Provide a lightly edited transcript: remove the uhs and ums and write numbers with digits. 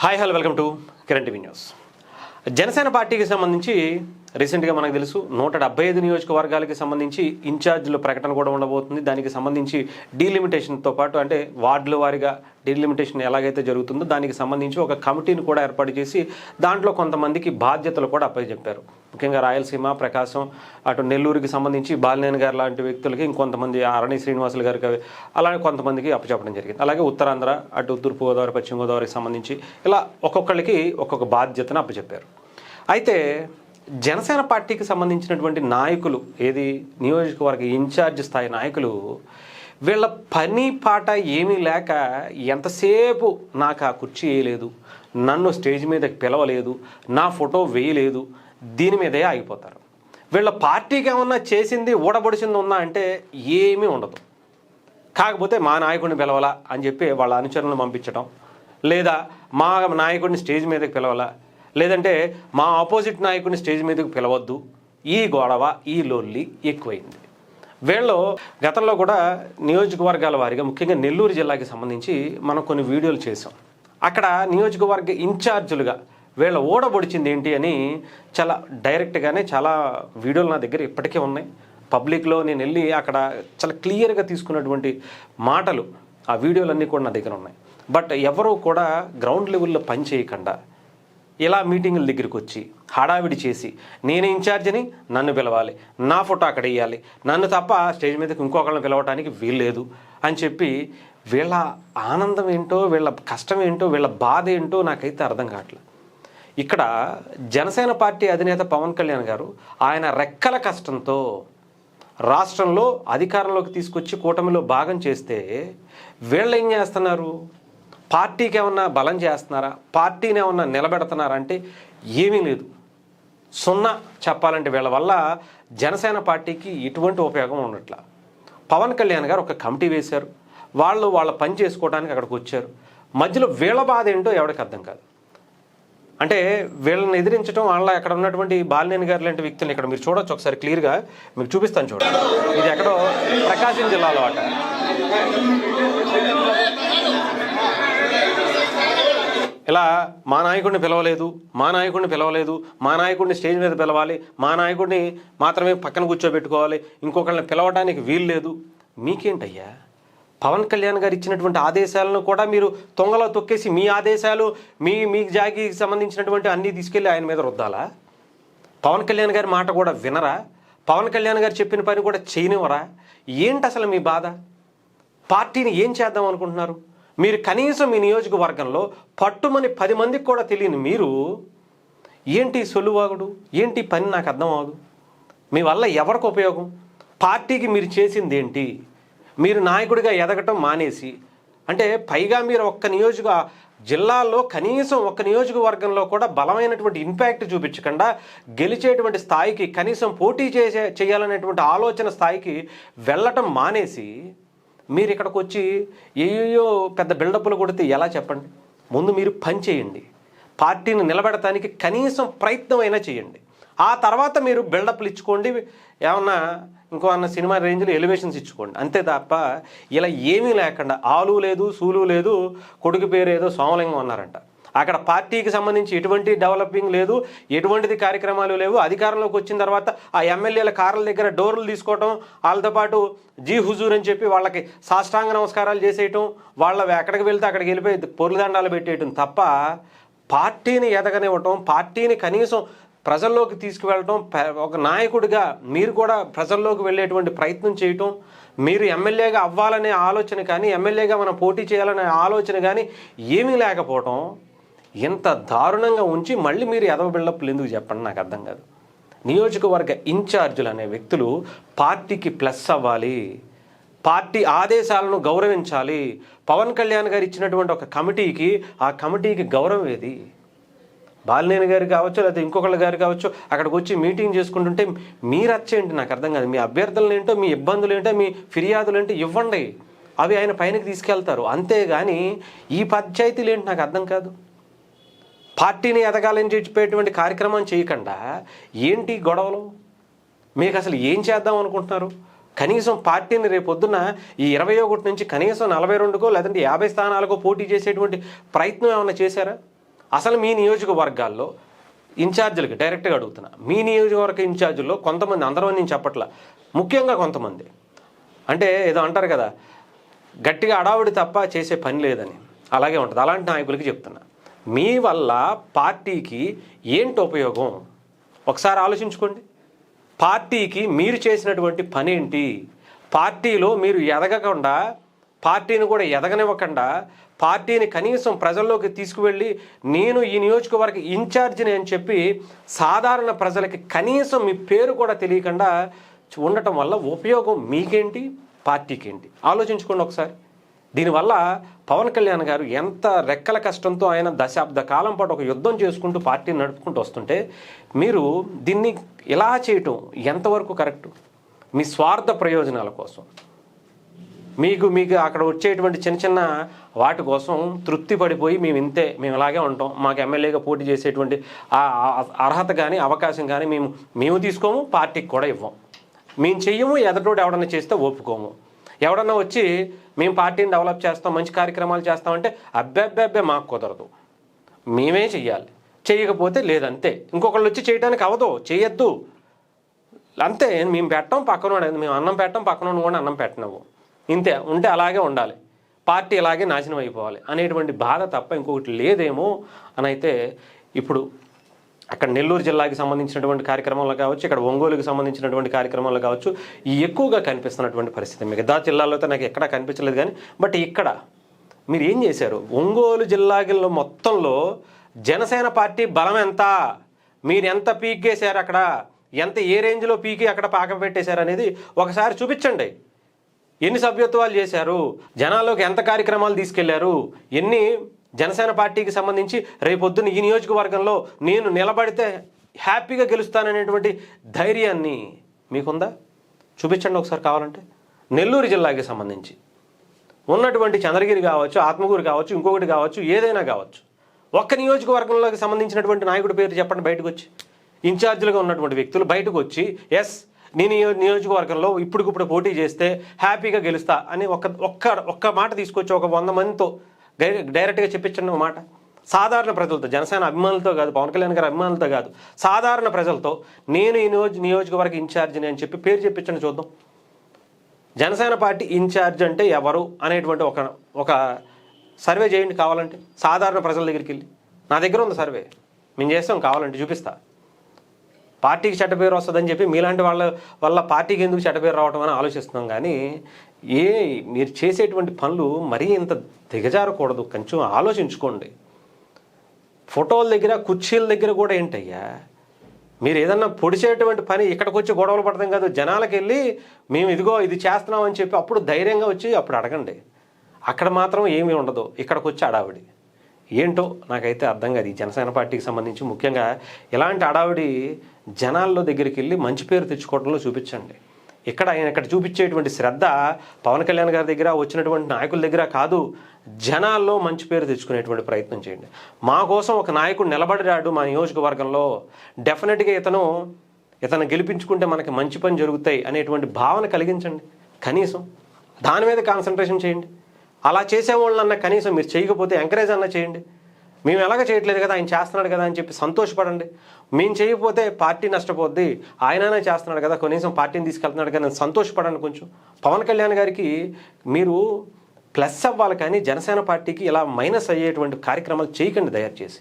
Hi hello welcome to Kiran TV news. Janasena పార్టీకి సంబంధించి రీసెంట్గా మనకు తెలుసు 175 నియోజకవర్గాలకి సంబంధించి ఇన్ఛార్జీల ప్రకటన కూడా ఉండబోతుంది. దానికి సంబంధించి డీలిమిటేషన్తో పాటు అంటే వార్డుల వారీగా డీలిమిటేషన్ ఎలాగైతే జరుగుతుందో దానికి సంబంధించి ఒక కమిటీని కూడా ఏర్పాటు చేసి దాంట్లో కొంతమందికి బాధ్యతలు కూడా అప్పచెప్పారు. ముఖ్యంగా రాయలసీమ, ప్రకాశం, అటు నెల్లూరుకి సంబంధించి బాలినేని గారు లాంటి వ్యక్తులకి, ఇంకొంతమంది అరణి శ్రీనివాసులు గారికి, అలాగే కొంతమందికి అప్పచెప్పడం జరిగింది. అలాగే ఉత్తరాంధ్ర, అటు తూర్పుగోదావరి, పశ్చిమ గోదావరికి సంబంధించి ఇలా ఒక్కొక్కరికి ఒక్కొక్క బాధ్యతను అప్పచెప్పారు. అయితే జనసేన పార్టీకి సంబంధించినటువంటి నాయకులు, ఏది నియోజకవర్గ ఇన్ఛార్జ్ స్థాయి నాయకులు, వీళ్ళ పని పాట ఏమీ లేక ఎంతసేపు నాకు ఆ కుర్చీ వేయలేదు, నన్ను స్టేజ్ మీదకి పిలవలేదు, నా ఫోటో వేయలేదు, దీని మీదే ఆగిపోతారు. వీళ్ళ పార్టీకి ఏమన్నా చేసింది ఊడబడిసింది ఉందా అంటే ఏమీ ఉండదు. కాకపోతే మా నాయకుడిని పిలవాలా అని చెప్పి వాళ్ళ అనుచరులను పంపించడం, లేదా మా నాయకుడిని స్టేజ్ మీదకి పిలవాలా, లేదంటే మా ఆపోజిట్ నాయకుడిని స్టేజ్ మీదకి పిలవద్దు, ఈ గొడవ, ఈ లొల్లి ఎక్కువైంది. వీళ్ళు గతంలో కూడా నియోజకవర్గాల వారీగా ముఖ్యంగా నెల్లూరు జిల్లాకి సంబంధించి మనం కొన్ని వీడియోలు చేసాం. అక్కడ నియోజకవర్గ ఇన్ఛార్జులుగా వీళ్ళ ఓడబొడిచింది ఏంటి అని చాలా డైరెక్ట్గానే చాలా వీడియోలు నా దగ్గర ఇప్పటికే ఉన్నాయి. పబ్లిక్లో నేను వెళ్ళి అక్కడ చాలా క్లియర్గా తీసుకున్నటువంటి మాటలు, ఆ వీడియోలన్నీ కూడా నా దగ్గర ఉన్నాయి. బట్ ఎవరూ కూడా గ్రౌండ్ లెవెల్లో పని చేయకుండా ఇలా మీటింగుల దగ్గరికి వచ్చి హడావిడి చేసి నేను ఇన్ఛార్జిని, నన్ను పిలవాలి, నా ఫోటో అక్కడ వేయాలి, నన్ను తప్ప స్టేజ్ మీదకి ఇంకొకళ్ళని పిలవడానికి వీల్లేదు అని చెప్పి వీళ్ళ ఆనందం ఏంటో, వీళ్ళ కష్టం ఏంటో, వీళ్ళ బాధ ఏంటో నాకైతే అర్థం కావట్లేదు. ఇక్కడ జనసేన పార్టీ అధినేత పవన్ కళ్యాణ్ గారు ఆయన రెక్కల కష్టంతో రాష్ట్రంలో అధికారంలోకి తీసుకొచ్చి కూటమిలో భాగం చేస్తే వీళ్ళు ఏం చేస్తున్నారు? పార్టీకి ఏమన్నా బలం చేస్తున్నారా? పార్టీని ఏమన్నా నిలబెడుతున్నారా అంటే ఏమీ లేదు, సున్నా. చెప్పాలంటే వీళ్ళ వల్ల జనసేన పార్టీకి ఎటువంటి ఉపయోగం ఉండట్లా. పవన్ కళ్యాణ్ గారు ఒక కమిటీ వేశారు, వాళ్ళు వాళ్ళ పని చేసుకోవడానికి అక్కడికి వచ్చారు. మధ్యలో వీళ్ళ బాధ ఏంటో ఎవరికి అర్థం కాదు. అంటే వీళ్ళని ఎదిరించడం వాళ్ళ అక్కడ ఉన్నటువంటి బాలినేని గారు లాంటి వ్యక్తులను ఇక్కడ మీరు చూడొచ్చు, ఒకసారి క్లియర్గా మీకు చూపిస్తాను చూడండి. ఇది ఎక్కడో ప్రకాశం జిల్లాలో అట. ఇలా మా నాయకుడిని పిలవలేదు, మా నాయకుడిని పిలవలేదు, మా నాయకుడిని స్టేజ్ మీద పిలవాలి, మా నాయకుడిని మాత్రమే పక్కన కూర్చోబెట్టుకోవాలి, ఇంకొకళ్ళని పిలవడానికి వీలు లేదు. మీకేంటయ్యా? పవన్ కళ్యాణ్ గారు ఇచ్చినటువంటి ఆదేశాలను కూడా మీరు తొంగలో తొక్కేసి మీ ఆదేశాలు, మీ జాగికి సంబంధించినటువంటి అన్నీ తీసుకెళ్ళి ఆయన మీద రుద్దాలా? పవన్ కళ్యాణ్ గారి మాట కూడా వినరా? పవన్ కళ్యాణ్ గారు చెప్పిన పని కూడా చేయనివ్వరా? ఏంటి అసలు మీ బాధ? పార్టీని ఏం చేద్దాం అనుకుంటున్నారు మీరు? కనీసం మీ నియోజకవర్గంలో పట్టుమని 10 మందికి కూడా తెలియని మీరు ఏంటి సొల్లువాగుడు, ఏంటి పని నాకు అర్థం అవ్వదు. మీ వల్ల ఎవరికి ఉపయోగం? పార్టీకి మీరు చేసింది ఏంటి? మీరు నాయకుడిగా ఎదగటం మానేసి, అంటే పైగా మీరు జిల్లాల్లో కనీసం ఒక్క నియోజకవర్గంలో కూడా బలమైనటువంటి ఇంపాక్ట్ చూపించకుండా గెలిచేటువంటి స్థాయికి, కనీసం పోటీ చేయాలనేటువంటి ఆలోచన స్థాయికి వెళ్ళటం మానేసి మీరు ఇక్కడికి వచ్చి ఏయో పెద్ద బిల్డప్లు కొడితే ఎలా చెప్పండి? ముందు మీరు పని చేయండి, పార్టీని నిలబెడటానికి కనీసం ప్రయత్నం అయినా చేయండి. ఆ తర్వాత మీరు బిల్డప్లు ఇచ్చుకోండి, ఏమన్నా ఇంకో సినిమా రేంజ్లో ఎలివేషన్స్ ఇచ్చుకోండి. అంతే తప్ప ఇలా ఏమీ లేకుండా ఆలు లేదు, సూలు లేదు, కొడుకు పేరు ఏదో సోమలింగం అన్నారంట. అక్కడ పార్టీకి సంబంధించి ఎటువంటి డెవలపింగ్ లేదు, ఎటువంటిది కార్యక్రమాలు లేవు. అధికారంలోకి వచ్చిన తర్వాత ఆ ఎమ్మెల్యేల కార్ల దగ్గర డోర్లు తీసుకోవటం, వాళ్ళతో పాటు జీ హుజూర్ అని చెప్పి వాళ్ళకి సాష్టాంగ నమస్కారాలు చేసేయటం, వాళ్ళ ఎక్కడికి వెళ్తే అక్కడికి వెళ్ళిపోయి పొర్లుదండాలు పెట్టేయటం తప్ప పార్టీని ఎదగనివ్వటం, పార్టీని కనీసం ప్రజల్లోకి తీసుకువెళ్ళటం, ఒక నాయకుడిగా మీరు కూడా ప్రజల్లోకి వెళ్ళేటువంటి ప్రయత్నం చేయటం, మీరు ఎమ్మెల్యేగా అవ్వాలనే ఆలోచన కానీ, ఎమ్మెల్యేగా మనం పోటీ చేయాలనే ఆలోచన కానీ ఏమీ లేకపోవటం, ఎంత దారుణంగా ఉంచి మళ్ళీ మీరు ఎదవ బిల్డప్లు ఎందుకు చెప్పండి? నాకు అర్థం కాదు. నియోజకవర్గ ఇన్ఛార్జీలు అనే వ్యక్తులు పార్టీకి ప్లస్ అవ్వాలి, పార్టీ ఆదేశాలను గౌరవించాలి. పవన్ కళ్యాణ్ గారు ఇచ్చినటువంటి ఒక కమిటీకి, ఆ కమిటీకి గౌరవం ఏది? బాలినేని గారు కావచ్చు, లేకపోతే ఇంకొకళ్ళ గారు కావచ్చు, అక్కడికి వచ్చి మీటింగ్ చేసుకుంటుంటే మీరు వచ్చేయండి. నాకు అర్థం కాదు. మీ అభ్యర్థులు ఏంటో, మీ ఇబ్బందులు ఏంటో, మీ ఫిర్యాదులు ఏంటో ఇవ్వండి, అవి ఆయన పైనకి తీసుకెళ్తారు. అంతేగాని ఈ పంచాయతీలు ఏంటి నాకు అర్థం కాదు. పార్టీని ఎదగాలని చెప్పేటువంటి కార్యక్రమం చేయకుండా ఏంటి గొడవలు? మీకు అసలు ఏం చేద్దాం అనుకుంటున్నారు? కనీసం పార్టీని రేపొద్దున ఈ 21 నుంచి కనీసం 42కో లేదంటే 50 స్థానాలకో పోటీ చేసేటువంటి ప్రయత్నం ఏమైనా చేశారా? అసలు మీ నియోజకవర్గాల్లో ఇన్ఛార్జీలకి డైరెక్ట్గా అడుగుతున్నా, మీ నియోజకవర్గ ఇన్ఛార్జీల్లో కొంతమంది, అందరూ నేను చెప్పట్లా, ముఖ్యంగా కొంతమంది అంటే ఏదో అంటారు కదా, గట్టిగా అడావుడి తప్ప చేసే పని లేదని, అలాగే ఉంటుంది. అలాంటి నాయకులకి చెప్తున్నా, మీ వల్ల పార్టీకి ఏంటి ఉపయోగం ఒకసారి ఆలోచించుకోండి. పార్టీకి మీరు చేసినటువంటి పని ఏంటి? పార్టీలో మీరు ఎదగకుండా, పార్టీని కూడా ఎదగనివ్వకుండా, పార్టీని కనీసం ప్రజల్లోకి తీసుకువెళ్ళి నేను ఈ నియోజకవర్గ ఇన్ఛార్జిని అని చెప్పి సాధారణ ప్రజలకి కనీసం మీ పేరు కూడా తెలియకుండా ఉండటం వల్ల ఉపయోగం మీకేంటి, పార్టీకి ఏంటి? ఆలోచించుకోండి ఒకసారి. దీనివల్ల పవన్ కళ్యాణ్ గారు ఎంత రెక్కల కష్టంతో ఆయన దశాబ్ద కాలం పాటు ఒక యుద్ధం చేసుకుంటూ పార్టీని నడుపుకుంటూ వస్తుంటే మీరు దీన్ని ఇలా చేయటం ఎంతవరకు కరెక్టు? మీ స్వార్థ ప్రయోజనాల కోసం, మీకు అక్కడ వచ్చేటువంటి చిన్న చిన్న వాటి కోసం తృప్తి పడిపోయి మేము ఇంతే, మేము ఇలాగే ఉంటాం, మాకు ఎమ్మెల్యేగా పోటీ చేసేటువంటి అర్హత కానీ అవకాశం కానీ మేము తీసుకోము, పార్టీకి కూడా ఇవ్వం, మేము చెయ్యము, ఎదటోడు ఎవడన్నా చేస్తే ఒప్పుకోము. ఎవడన్నా వచ్చి మేము పార్టీని డెవలప్ చేస్తాం, మంచి కార్యక్రమాలు చేస్తామంటే అబ్బే మాకు కుదరదు, మేమే చెయ్యాలి, చేయకపోతే లేదంతే. ఇంకొకళ్ళు వచ్చి చేయడానికి అవదు, చేయొద్దు, అంతే. మేము పెట్టాం పక్కన, మేము అన్నం పెట్టాం పక్కన కూడా అన్నం పెట్టినవు, ఇంతే. ఉంటే అలాగే ఉండాలి, పార్టీ అలాగే నాశనం అయిపోవాలి అనేటువంటి బాధ తప్ప ఇంకొకటి లేదేమో అని అయితే ఇప్పుడు అక్కడ నెల్లూరు జిల్లాకి సంబంధించినటువంటి కార్యక్రమాలు కావచ్చు, ఇక్కడ ఒంగోలుకి సంబంధించినటువంటి కార్యక్రమాలు కావచ్చు, ఈ ఎక్కువగా కనిపిస్తున్నటువంటి పరిస్థితి. మిగతా జిల్లాలో అయితే నాకు ఎక్కడా కనిపించలేదు కానీ, బట్ ఇక్కడ మీరు ఏం చేశారు? ఒంగోలు జిల్లాలో మొత్తంలో జనసేన పార్టీ బలం ఎంత, మీరు ఎంత పీకేశారు, అక్కడ ఎంత ఏ రేంజ్లో పీకి అక్కడ పాక పెట్టేశారు అనేది ఒకసారి చూపించండి. ఎన్ని సభ్యత్వాలు చేశారు, జనాల్లోకి ఎంత కార్యక్రమాలు తీసుకెళ్లారు, ఎన్ని జనసేన పార్టీకి సంబంధించి రేపొద్దున ఈ నియోజకవర్గంలో నేను నిలబడితే హ్యాపీగా గెలుస్తాననేటువంటి ధైర్యాన్ని మీకుందా? చూపించండి ఒకసారి కావాలంటే. నెల్లూరు జిల్లాకి సంబంధించి ఉన్నటువంటి చంద్రగిరి కావచ్చు, ఆత్మకూరు కావచ్చు, ఇంకొకటి కావచ్చు, ఏదైనా కావచ్చు, ఒక్క నియోజకవర్గంలోకి సంబంధించినటువంటి నాయకుడి పేరు చెప్పండి బయటకు వచ్చి. ఇన్ఛార్జీలుగా ఉన్నటువంటి వ్యక్తులు బయటకు వచ్చి ఎస్ నేను నియోజకవర్గంలో ఇప్పుడు పోటీ చేస్తే హ్యాపీగా గెలుస్తా అని ఒక్క మాట తీసుకొచ్చి ఒక 100 మందితో డైరెక్ట్గా చెప్పించండి ఒక మాట. సాధారణ ప్రజలతో, జనసేన అభిమానులతో కాదు, పవన్ కళ్యాణ్ గారి అభిమానులతో కాదు, సాధారణ ప్రజలతో నేను ఈ నియోజకవర్గ ఇన్ఛార్జిని అని చెప్పి పేరు చెప్పించండి చూద్దాం. జనసేన పార్టీ ఇన్ఛార్జ్ అంటే ఎవరు అనేటువంటి ఒక సర్వే చేయండి కావాలంటే, సాధారణ ప్రజల దగ్గరికి వెళ్ళి. నా దగ్గర ఉంది సర్వే, మేము చేస్తాం, కావాలంటే చూపిస్తా. పార్టీకి చెడ్డ పేరు వస్తుందని చెప్పి మీలాంటి వాళ్ళ వల్ల పార్టీకి ఎందుకు చెడ్డ పేరు రావటం అని ఆలోచిస్తున్నాం కానీ మీరు చేసేటువంటి పనులు మరీ ఇంత దిగజారకూడదు, కొంచెం ఆలోచించుకోండి. ఫోటోల దగ్గర, కుర్చీల దగ్గర కూడా ఏంటయ్యా, మీరు ఏదన్నా పొడిచేటువంటి పని ఇక్కడికి వచ్చి గొడవలు పడతాం కాదు, జనాలకు వెళ్ళి మేము ఇదిగో ఇది చేస్తున్నాం అని చెప్పి అప్పుడు ధైర్యంగా వచ్చి అప్పుడు అడగండి. అక్కడ మాత్రం ఏమీ ఉండదు, ఇక్కడికి వచ్చి అడావిడి ఏంటో నాకైతే అర్థం కాదు. ఈ జనసేన పార్టీకి సంబంధించి ముఖ్యంగా ఇలాంటి అడావిడి జనాల్లో దగ్గరికి వెళ్ళి మంచి పేరు తెచ్చుకోవడంలో చూపించండి. ఇక్కడ చూపించేటువంటి శ్రద్ధ పవన్ కళ్యాణ్ గారి దగ్గర, వచ్చినటువంటి నాయకుల దగ్గర కాదు, జనాల్లో మంచి పేరు తెచ్చుకునేటువంటి ప్రయత్నం చేయండి. మా కోసం ఒక నాయకుడు నిలబడిరాడు మా నియోజకవర్గంలో, డెఫినెట్గా ఇతను గెలిపించుకుంటే మనకి మంచి పని జరుగుతాయి అనేటువంటి భావన కలిగించండి. కనీసం దాని మీద కాన్సన్ట్రేషన్ చేయండి. అలా చేసేవాళ్ళన్నా కనీసం మీరు చేయకపోతే ఎంకరేజ్ అన్నా చేయండి. మేము ఎలాగ చేయట్లేదు కదా, ఆయన చేస్తున్నాడు కదా అని చెప్పి సంతోషపడండి. మేము చేయకపోతే పార్టీ నష్టపోద్ది, ఆయననే చేస్తున్నాడు కదా, కనీసం పార్టీని తీసుకెళ్తున్నాడు కదా, సంతోషపడండి. కొంచెం పవన్ కళ్యాణ్ గారికి మీరు ప్లస్ అవ్వాలి కానీ జనసేన పార్టీకి ఇలా మైనస్ అయ్యేటువంటి కార్యక్రమాలు చేయకండి దయచేసి.